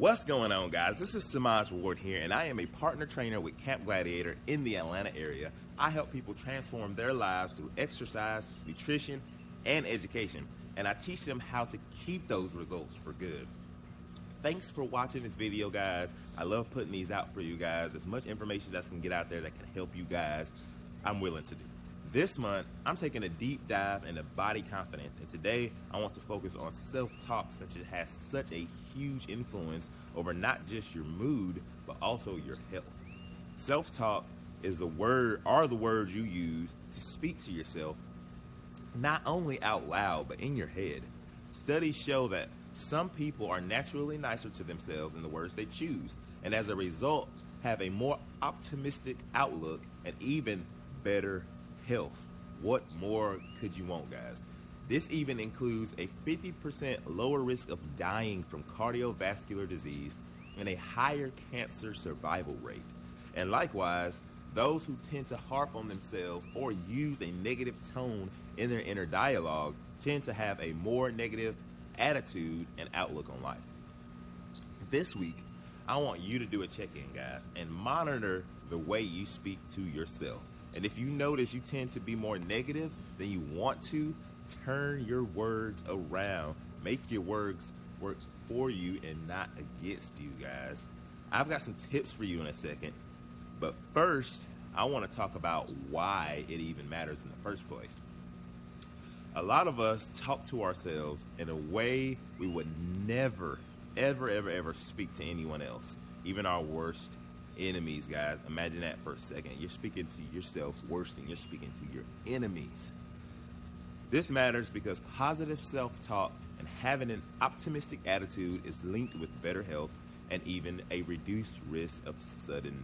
What's going on, guys? This is Samaj Ward here, and I am a partner trainer with Camp Gladiator in the Atlanta area. I help people transform their lives through exercise, nutrition, and education, and I teach them how to keep those results for good. Thanks for watching this video, guys. I love putting these out for you guys. As much information that I can get out there that can help you guys, I'm willing to do. This month, I'm taking a deep dive into body confidence, and today I want to focus on self-talk since it has such a huge influence over not just your mood, but also your health. Self-talk is the words you use to speak to yourself, not only out loud, but in your head. Studies show that some people are naturally nicer to themselves in the words they choose, and as a result, have a more optimistic outlook and even better health. What more could you want, guys? This even includes a 50% lower risk of dying from cardiovascular disease and a higher cancer survival rate. And likewise, those who tend to harp on themselves or use a negative tone in their inner dialogue tend to have a more negative attitude and outlook on life. This week, I want you to do a check-in, guys, and monitor the way you speak to yourself. And if you notice you tend to be more negative than you want to, turn your words around. Make your words work for you and not against you, guys. I've got some tips for you in a second. But first, I want to talk about why it even matters in the first place. A lot of us talk to ourselves in a way we would never, ever speak to anyone else, even our worst enemies, guys. Imagine that for a second. You're speaking to yourself worse than you're speaking to your enemies. This matters because positive self-talk and having an optimistic attitude is linked with better health and even a reduced risk of sudden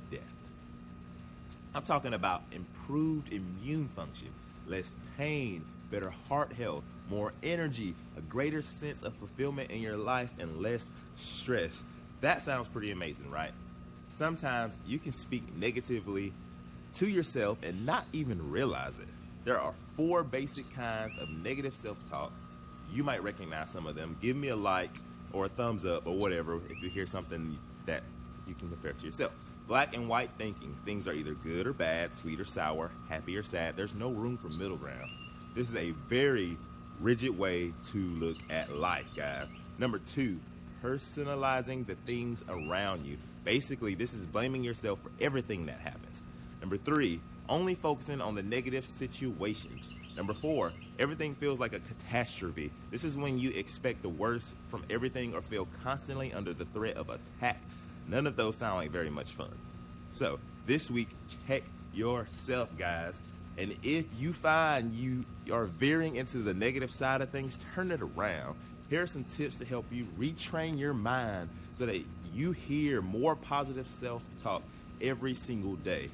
death. I'm talking about improved immune function, less pain, better heart health, more energy, a greater sense of fulfillment in your life, and less stress. That sounds pretty amazing, right? Sometimes you can speak negatively to yourself and not even realize it. There are 4 basic kinds of negative self-talk. You might recognize some of them. Give me a like or a thumbs up or whatever if you hear something that you can compare to yourself. Black and white thinking. Things are either good or bad, sweet or sour, happy or sad. There's no room for middle ground. This is a very rigid way to look at life, guys. Number 2, personalizing the things around you. Basically, this is blaming yourself for everything that happens. Number 3, only focusing on the negative situations. Number 4, everything feels like a catastrophe. This is when you expect the worst from everything or feel constantly under the threat of attack. None of those sound like very much fun. So this week, check yourself, guys. And if you find you are veering into the negative side of things, turn it around. Here are some tips to help you retrain your mind so that you hear more positive self-talk every single day.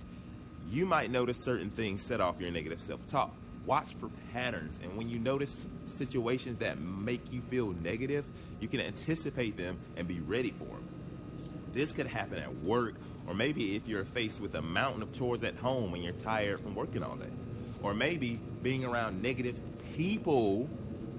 You might notice certain things set off your negative self-talk. Watch for patterns, and when you notice situations that make you feel negative, you can anticipate them and be ready for them. This could happen at work, or maybe if you're faced with a mountain of chores at home and you're tired from working all day. Or maybe being around negative people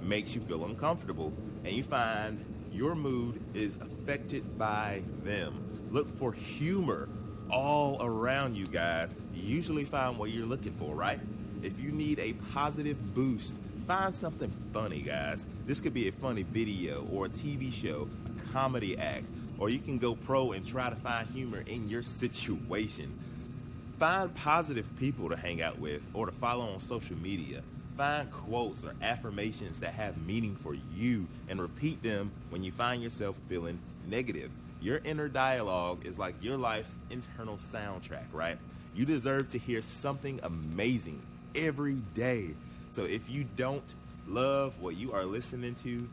makes you feel uncomfortable, and you find your mood is affected by them. Look for humor all around you, guys. You usually find what you're looking for, right? If you need a positive boost, find something funny, guys. This could be a funny video or a TV show, a comedy act, or you can go pro and try to find humor in your situation. Find positive people to hang out with or to follow on social media. Find quotes or affirmations that have meaning for you and repeat them when you find yourself feeling negative. Your inner dialogue is like your life's internal soundtrack, right? You deserve to hear something amazing every day. So if you don't love what you are listening to,